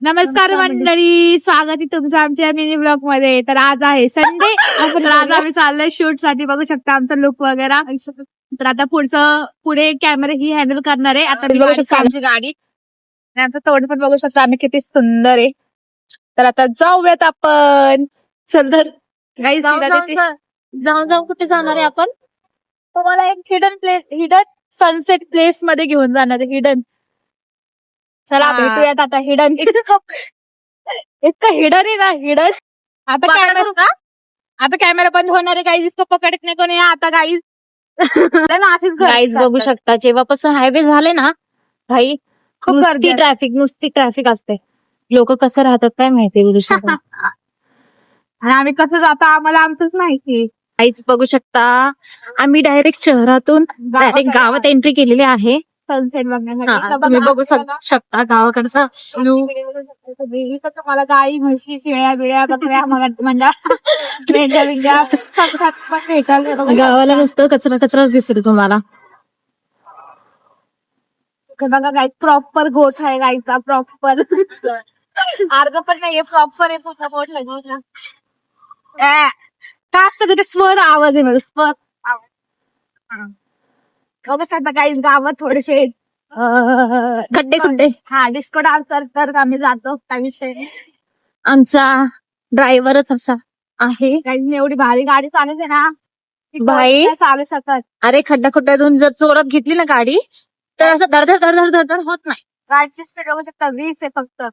नमस्कार मंडळी, स्वागत आहे तुमचं आमच्या मिनी ब्लॉग मध्ये. तर आज आहे संडे. तर आज आम्ही चाललोय शूट साठी. बघू शकता आमचा लुक वगैरे. तर आता पुढे कॅमेरा ही हँडल करणार आहे. आता बघू शकता आमची गाडी आणि आमचं तोंड पण बघू शकता आम्ही किती सुंदर आहे. तर आता जाऊयात आपण. चल तर गाईस, जाऊन कुठे जाणार आहे आपण? तुम्हाला एक हिडन सनसेट प्लेस मध्ये घेऊन जाणार आहे. हिडन. चला भेटूयात आता हिडन. इतकं हिडन आहे ना, हिडन. आता कॅमेरा बंद होणार आहे. गाईज इसको पकडत नाही कोणी आता. गाईज गाईज बघू शकता, जेव्हापासून हायवे झाले ना भाई, खूप नुसती ट्रॅफिक असते. लोक कसं राहतात काय माहिती विदुषा. आणि आम्ही कसं जातो आम्हाला आमचंच माहिती. गाईज बघू शकता, आम्ही डायरेक्ट शहरातून डायरेक्ट गावात एंट्री केलेली आहे. सनसेट बघण्यासाठी. तुम्ही बघू शकता गावाकडचा व्ह्यू. तुम्हाला गाई म्हशी शेळ्या बिळ्या बकऱ्या मेंढ्या बिंड्या पण भेटाल. गावाला नुसतं कचरा दिसतो तुम्हाला. बघा गाई प्रॉपर गोठ आहे गाईचा. प्रॉपर अर्ध पण नाहीये, प्रॉपर आहे पूर्ण गोठ आहे. का असतं ते स्वर आवाज आहे मला, स्वर आवाज. बघा काही गावात थोडेसे खड्डे हा डिस्को डान्स करत आम्ही जातो. काही विषय आमचा ड्रायव्हरच असा आहे. काही एवढी भारी गाडी चालते ना भाई, चालू शकत. अरे खड्ड्यातून जर जोरात घेतली ना गाडी तर असं धडधड होत नाही. गाडीची स्पीड बघू शकता 20 आहे फक्त.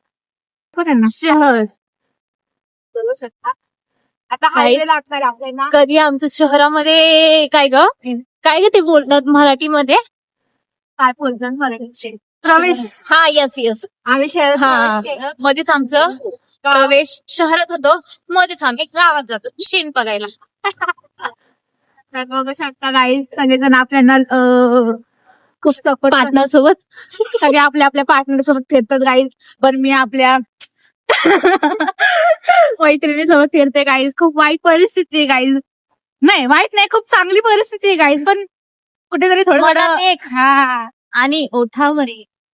शहर बघू शकता. आता हायवे लागणार आपल्याला. कधी आमचं शहरामध्ये काय ग ते बोलतात मराठीमध्ये, काय बोलतात प्रवेश. हा यस आम्ही शहर मध्येच आमचं प्रवेश शहरात होतो. मध्येच आम्ही गावात जातो शीन बघायला. बघू शकता गाई सगळेजण आपल्याला खूप सपोर्ट पार्टनर सोबत सगळे आपल्या पार्टनर सोबत फिरतात गाईज. पण मी आपल्या मैत्रिणी सोबत फिरते गाईज. खूप वाईट परिस्थिती आहे गाईज. नाही वाईट नाही, खूप चांगली परिस्थिती आहे गाईज. पण कुठेतरी थोडं हा आणि ओठावर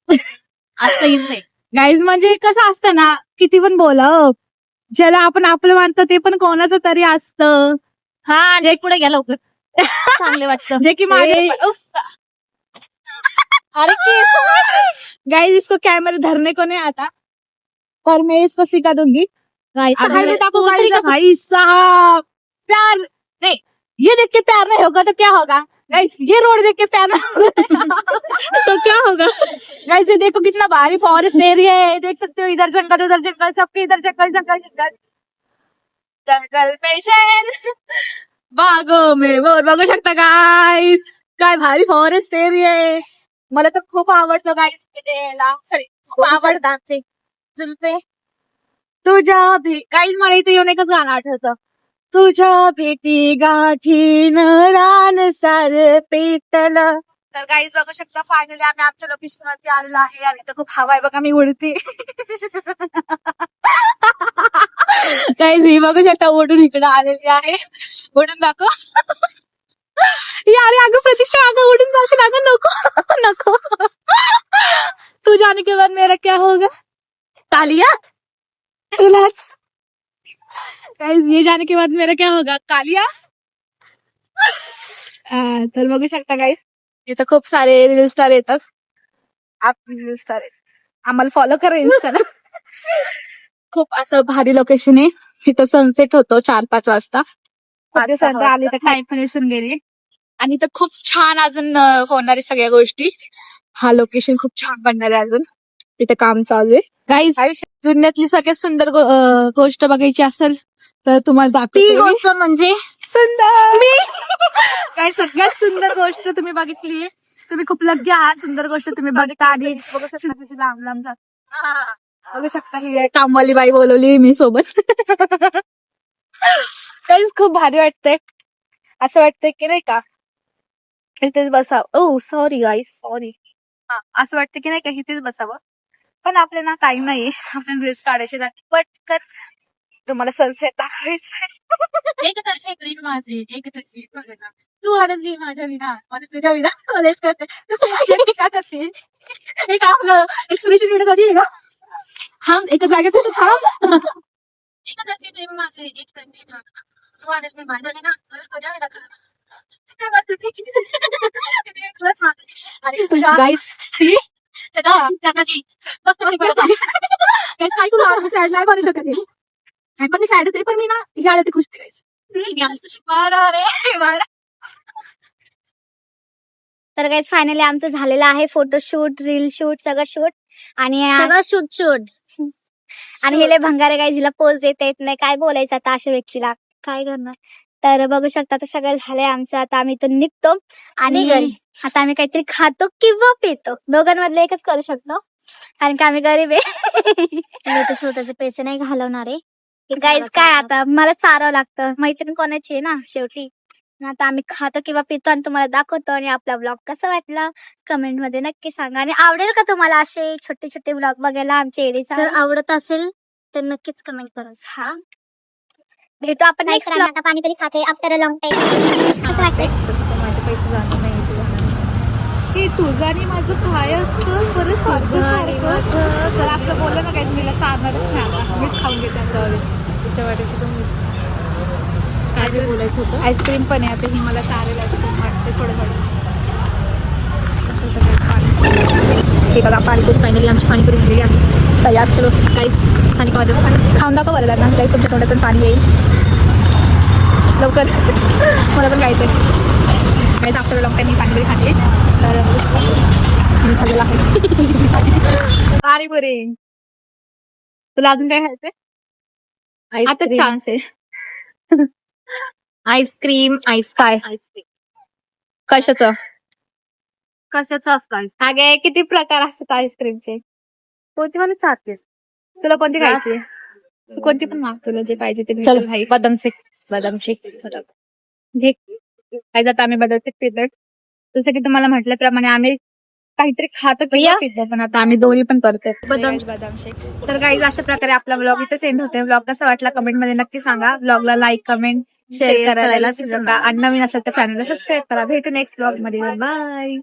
असंच आहे गाईज. म्हणजे कसं असतं ना, किती पण बोला ज्याला आपण आपलं मानतो ते पण कोणाचं तरी असतं. हा, जे पुढे गेला लवकर चांगले वाटतं. जे की माझे अरे गाइस इसको कैमरा धरने को नहीं आता पर मैं इसको सिखा दूंगी. भाई साहब प्यार नहीं, ये देख के प्यार नहीं होगा तो क्या होगा गाइस? ये रोड देख के प्यार तो क्या होगा गाइस? ये देखो कितना भारी फॉरेस्ट एरिया है. देख सकते हो इधर जंगल उधर जंगल, सबके इधर जंगल जंगल जंगल जंगल में शेर बागों में मोर. बघू शकता गाइस, काय भारी फॉरेस्ट एरिया आहे. मला तर खूप आवडतं गाईस फिरायला. सॉरी, खूप आवडतं आमचे जुल्फे तुझ्या गाईस. मला इथे येऊन एकच गाणं आठवतं. तुझ्या भेटी गाठीन रान सार पेटलं. तर गाईस बघू शकता फायनली आम्ही आमच्या लोकेशन वरती आलेलो आहे. आणि इथं खूप हवा आहे बघा, मी उडते. गाईस ही बघू शकता ओढून इकडे आलेली आहे. ओढून दाखव. यार अगं प्रतीक्षा, अगं उडून जाशील. अगं नको नको. तू जाने के बाद मेरा क्या होगा? कालिया तुलाच. ये जाने के बाद मेरा क्या होगा? कालिया. तर बघू शकता गाईस, इथं खूप सारे रील स्टार येतात. रील स्टार आम्हाला फॉलो करा इंस्टाला. खूप असं भारी लोकेशन आहे. इथं सनसेट होतो 4-5 वाजता. आली तर टाइम पण विसरून गेली. आणि इथं खूप छान अजून होणार आहे सगळ्या गोष्टी. हा लोकेशन खूप छान बनणार आहे. अजून इथं काम चालू आहे गाईस. दुनियातली सगळ्यात सुंदर गोष्ट बघायची असेल तर तुम्हाला दाखवते. गोष्ट म्हणजे सुंदर. काय सगळ्यात सुंदर गोष्ट तुम्ही बघितली. तुम्ही खूप लग्गी आहात. सुंदर गोष्ट तुम्ही बघता. आणि लांब लांब बघू शकता ही कामवाली बाई बोलवली मी सोबत. काहीच खूप भारी वाटतंय. असं वाटतंय की नाही का इथेच बसावं. ओ सॉरी गाईस, सॉरी. असं वाटतं की नाही का इथेच बसावं. पण आपल्याला टाइम नाहीये. आपण रील्स काढायचे पटकन तुम्हाला सनसेट दाखवायचं. एकतर्फे प्रेम माझे, एकतर्फे बघा. तू आनंदी माझ्या विना, मला तुझ्या विना कॉलेज करते. तसं माझ्या का करते. एक आपलं एक्सप्रेशन व्हिडिओ साठी आहे का? थांब एका जागेत होतो थांब. एखाद्याचे प्रेम माझे एक तरी ना. तू आलेत मी भांडवले ना परत मजा नाही लागत. तिथे बसते ती. तिथे एक क्लास मारते. आणि तुझ्या गाईस त्याला जगाशी मस्त गाईस काय तुला सॅड नाही बनू शकत आहे. नाही पण मी सॅड आहे पण मी ना हे आले ते खुश गाईस. तर गाईज फायनली आमचं झालेलं आहे फोटोशूट रील शूट सगळं शूट आणि शूट शूट आणि हे लय भंगारे गाईज हिला पोज देता येत नाही काय बोलायचं आता अशा व्यक्तीला काय करणार. तर बघू शकता आता सगळं झालंय आमचं आता आम्ही इथून निघतो आणि आता आम्ही काहीतरी खातो किंवा पितो दोघांमधलं एकच करू शकतो कारण की आम्ही गरीब आहे. तर स्वतःचे पैसे नाही घालवणार आहे गाईज काय आता मला चारावं लागतं मैत्रीण कोणाची आहे ना शेवटी. आता आम्ही खातो किंवा पितो आणि तुम्हाला दाखवतो आणि आपला ब्लॉग कसा वाटला कमेंट मध्ये नक्की सांगा आणि आवडेल का तुम्हाला असे छोटे छोटे ब्लॉग बघायला आमच्या एडीचा जर आवडत असेल तर नक्कीच कमेंट करा. हा भेटू आपण नेक्स्ट ब्लॉग. पाणीपुरी खाते आफ्टर अ लॉंग टाइम कसं वाटतंय. तसं तर माझे पैसे जाणार नाही याचे जाणार नाही. हे तुझं आणि माझं काय असतं बरं तर असं बोललं ना काही मीला चालणारच नाही आता मीच खाऊन घेते. सॉरी तिच्या वाट्याची पण मीच काय ते बोलायचं होतं. आईस्क्रीम पण आहे आता ही मला चालेल आईस्क्रीम वाटते थोडं हे बघा पाणीपुरी फायनली आमची पाणीपुरी झालेली आहे तयार. चलो काहीच आणि माझं पाणी खाऊन दाखव बरं त्यांना काही तुमच्या तोंडातून पाणी येईल लवकर. मला पण गायचं काहीच आफ्टर लॉंग टाईम मी पाणीपुरी खाते तर मी खाल्लेलं आहे पाणीपुरी. तुला अजून काय खायचंय आता चान्स आहे. आईस्क्रीम काय कशाचं असतं अगे किती प्रकार असतात आईस्क्रीमचे. कोणती मला चालतेस तुला कोणती खायची तू कोणती पण माग तुला जे पाहिजे ते चल भेटेल भाई. बदाम शेक घे काय जात आम्ही बदलते पितो जसं की तुम्हाला म्हटल्याप्रमाणे आम्ही काहीतरी खातो किंवा पितो पण आता आम्ही दोन्ही पण करतो बदाम शेक. तर गाईज अशा प्रकारे आपला ब्लॉग इथे सेंड होतोय. ब्लॉग कसा वाटला कमेंट मध्ये नक्की सांगा. ब्लॉगला लाईक कमेंट शेअर करायला विसरू नका आणि नवीन असेल तर चॅनलला सबस्क्राईब करा. भेटू नेक्स्ट ब्लॉग मध्ये. बाय.